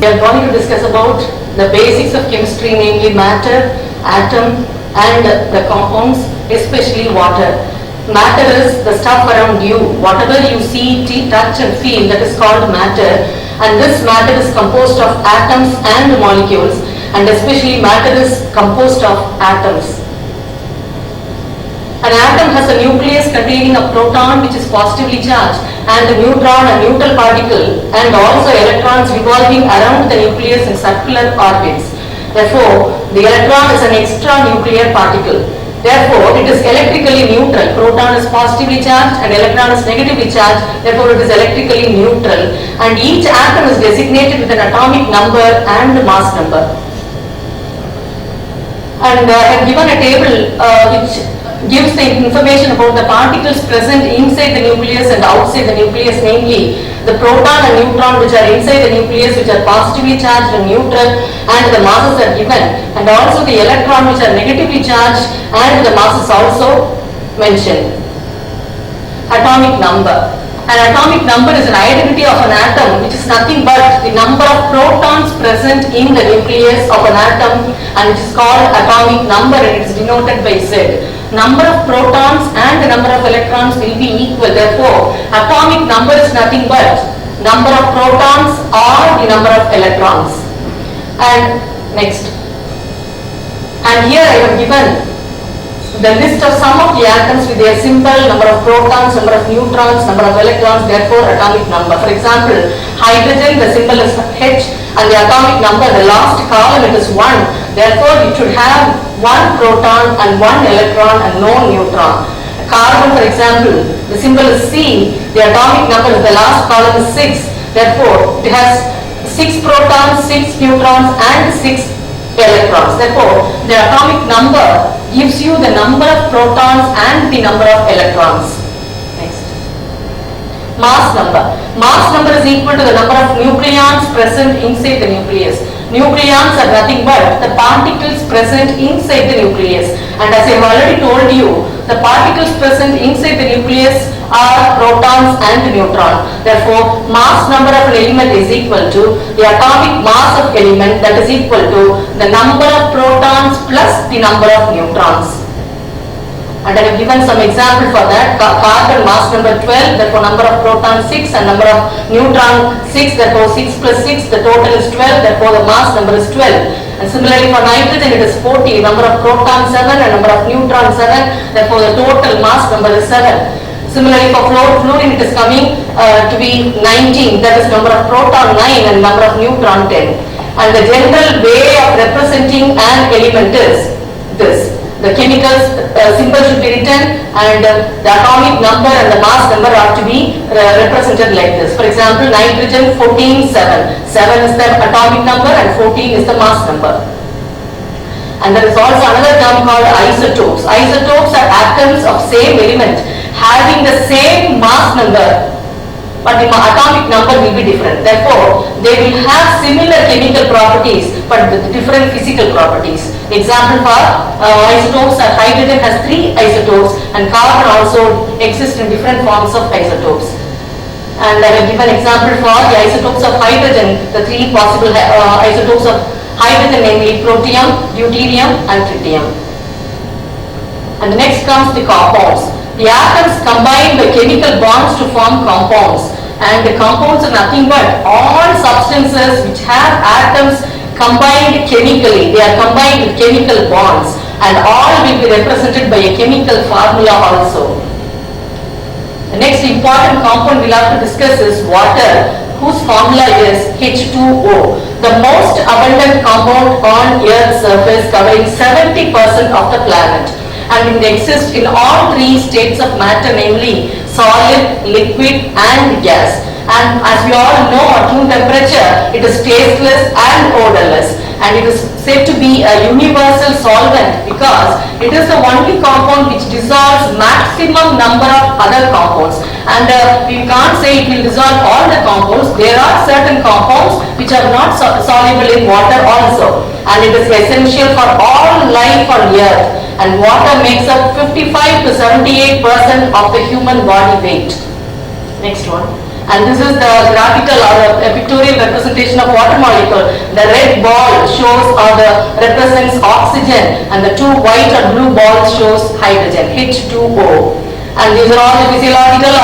We are going to discuss about the basics of chemistry, namely matter, atom and the compounds, especially water. Matter is the stuff around you. Whatever you see, touch and feel, that is called matter. And this matter is composed of atoms and molecules, and especially matter is composed of atoms. An atom has a nucleus containing a proton which is positively charged, and a neutron, a neutral particle, and also electrons revolving around the nucleus in circular orbits. Therefore, the electron is an extranuclear particle. Therefore, it is electrically neutral. Proton is positively charged and electron is negatively charged. Therefore, it is electrically neutral. And each atom is designated with an atomic number and mass number. And I have given a table which gives the information about the particles present inside the nucleus and outside the nucleus, namely the proton and neutron which are inside the nucleus, which are positively charged and neutral, and the masses are given, and also the electron which are negatively charged and the masses also mentioned. Atomic number. An atomic number is an identity of an atom which is nothing but the number of protons present in the nucleus of an atom, and it is called atomic number, and it is denoted by Z. Number of protons and the number of electrons will be equal. Therefore, atomic number is nothing but number of protons or the number of electrons. And next. And here I have given the list of some of the atoms with their symbol, number of protons, number of neutrons, number of electrons, therefore atomic number. For example, hydrogen, the symbol is H, and the atomic number, the last column, it is 1. Therefore, it should have 1 proton and 1 electron and no neutron. Carbon, for example, the symbol is C, the atomic number is the last column is 6. Therefore, it has 6 protons, 6 neutrons and 6 electrons. Therefore, the atomic number gives you the number of protons and the number of electrons. Next. Mass number. Mass number is equal to the number of nucleons present inside the nucleus. Nucleons are nothing but the particles present inside the nucleus. And as I have already told you, the particles present inside the nucleus are protons and neutrons. Therefore, mass number of an element is equal to the atomic mass of element, that is equal to the number of protons plus the number of neutrons. And I have given some example for that. Carbon mass number 12, therefore number of protons 6 and number of neutron 6, therefore 6 plus 6, the total is 12, therefore the mass number is 12. And similarly for nitrogen it is 40, number of protons 7 and number of neutrons 7, therefore the total mass number is 7. Similarly for fluorine it is coming to be 19, that is number of proton 9 and number of neutron 10. And the general way of representing an element is this. The chemical symbol should be written, and the atomic number and the mass number are to be represented like this. For example, nitrogen 14, 7. 7 is the atomic number and 14 is the mass number. And there is also another term called isotopes. Isotopes are atoms of same element having the same mass number, but the atomic number will be different. Therefore, they will have similar chemical properties but with different physical properties. Example for isotopes are hydrogen has 3 isotopes and carbon also exists in different forms of isotopes. And I have given example for the isotopes of hydrogen, the 3 possible isotopes of hydrogen, namely protium, deuterium and tritium. And next comes the compounds. The atoms combine by chemical bonds to form compounds, and the compounds are nothing but all substances which have atoms combined chemically. They are combined with chemical bonds, and all will be represented by a chemical formula also. The next important compound we will have to discuss is water, whose formula is H2O. The most abundant compound on Earth's surface, covering 70% of the planet. And it exists in all 3 states of matter, namely solid, liquid and gas. And as we all know, at room temperature, it is tasteless and odorless. And it is said to be a universal solvent because it is the only compound which dissolves maximum number of other compounds. And we can't say it will dissolve all the compounds. There are certain compounds which are not soluble in water also. And it is essential for all life on Earth. And water makes up 55 to 78% of the human body weight. Next one. And this is the graphical or a pictorial representation of water molecule. The red ball shows or represents oxygen, and the two white or blue balls shows hydrogen, H2O. And these are all the physiological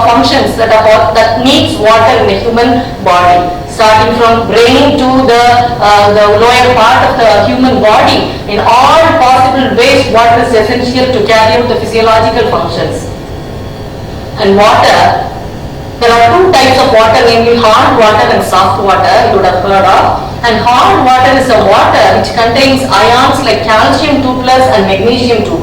functions that needs water in the human body, starting from brain to the lower part of the human body. In all possible ways, water is essential to carry out the physiological functions. And water, there are two types of water, namely hard water and soft water, you would have heard of. And hard water is a water which contains ions like calcium 2+ and magnesium 2+,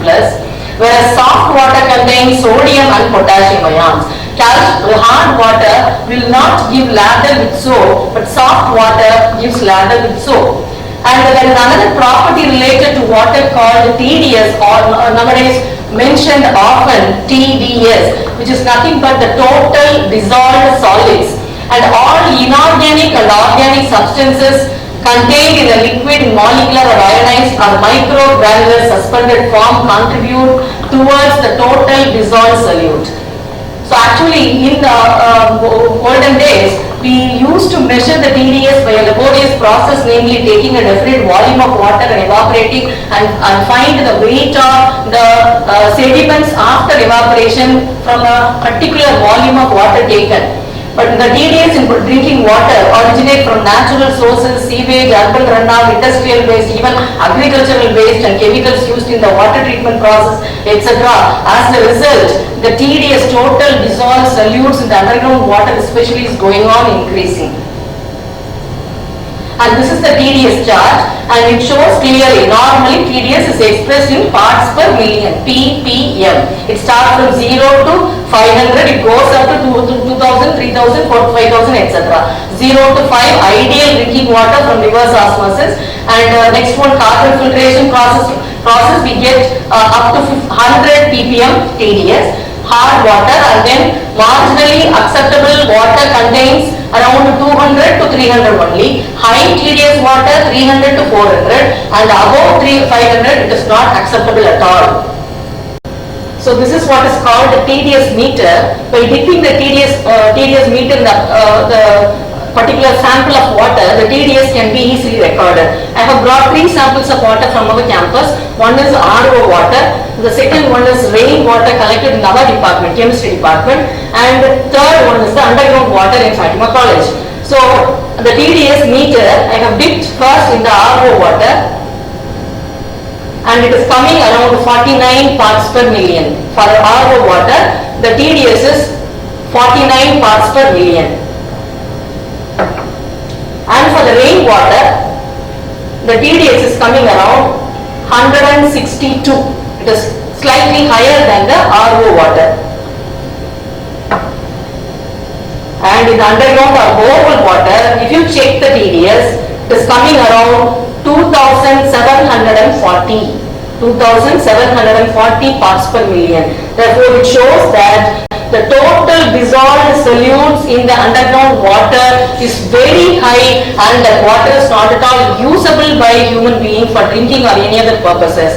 whereas soft water contains sodium and potassium ions. Hard water will not give lather with soap, but soft water gives lather with soap. And there is another property related to water called TDS, or nowadays mentioned often TDS, which is nothing but the total dissolved solids. And all inorganic and organic substances contained in a liquid, molecular or ionized or microgranular suspended form contribute towards the total dissolved solute. So actually in the olden days, we used to measure the TDS by a laborious process, namely taking a definite volume of water and evaporating and find the weight of the sediments after evaporation from a particular volume of water taken. But the TDS in drinking water originate from natural sources, sewage, urban runoff, industrial waste, even agricultural waste and chemicals used in the water treatment process, etc. As a result, the TDS, total dissolved solutes in the underground water especially, is going on increasing. And this is the TDS chart, and it shows clearly, normally TDS is expressed in parts per million, ppm. It starts from 0 to 500, it goes up to 2000, 3000, 5000, etc. 0 to 5, ideal drinking water from reverse osmosis, and next one, carbon filtration process we get up to 100 ppm TDS. Hard water, and then marginally acceptable water contains around 200 to 300 only. High TDS water 300 to 400, and above 500 it is not acceptable at all. So this is what is called the TDS meter. By dipping the TDS meter in the particular sample of water, the TDS can be easily recorded. I have brought 3 samples of water from our campus. One is RO water, the second one is rain water collected in our department, chemistry department, and the third one is the underground water in Fatima College. So the TDS meter, I have dipped first in the RO water, and it is coming around 49 parts per million. For the RO water, the TDS is 49 parts per million. And for the rain water, the TDS is coming around 162. It is slightly higher than the RO water. And in the underground or borehole water, if you check the TDS, it is coming around 2740. 2740 parts per million. Therefore, it shows that the total dissolved solutes in the underground water is very high, and that water is not at all usable by human being for drinking or any other purposes.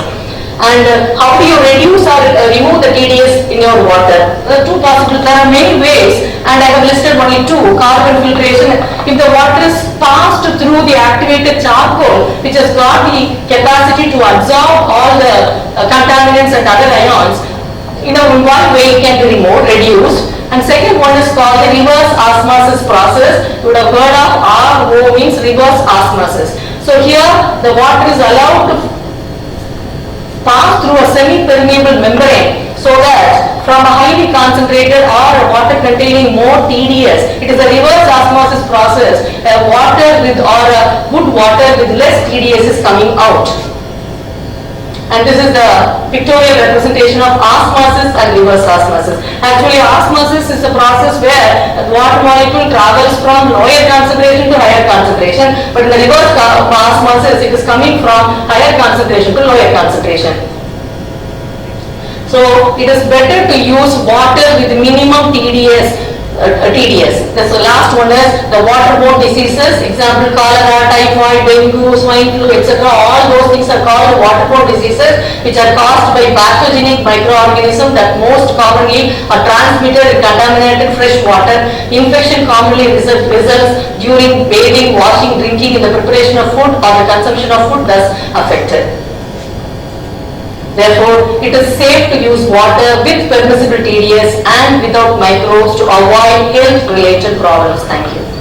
And how do you reduce or remove the TDS in your water? There are 2 possible. There are many ways, and I have listed only 2. Carbon filtration. If the water is passed through the activated charcoal, which has got the capacity to absorb all the contaminants and other ions, in one way it can be reduced. And second one is called the reverse osmosis process. You would have heard of RO, means reverse osmosis. So here the water is allowed to pass through a semi-permeable membrane, so that from a highly concentrated or a water containing more TDS, it is a reverse osmosis process. Water with or a good water with less TDS is coming out. And this is the pictorial representation of osmosis and reverse osmosis. Actually, osmosis is a process where the water molecule travels from lower concentration to higher concentration, but in the reverse osmosis, it is coming from higher concentration to lower concentration. So, it is better to use water with minimum TDS. TDS. The last one is the waterborne diseases, example cholera, typhoid, dengue, swine flu, etc. All those things are called waterborne diseases which are caused by pathogenic microorganisms that most commonly are transmitted in contaminated fresh water. Infection commonly results during bathing, washing, drinking, in the preparation of food or the consumption of food thus affected. Therefore, it is safe to use water with permissible TDS and without microbes to avoid health-related problems. Thank you.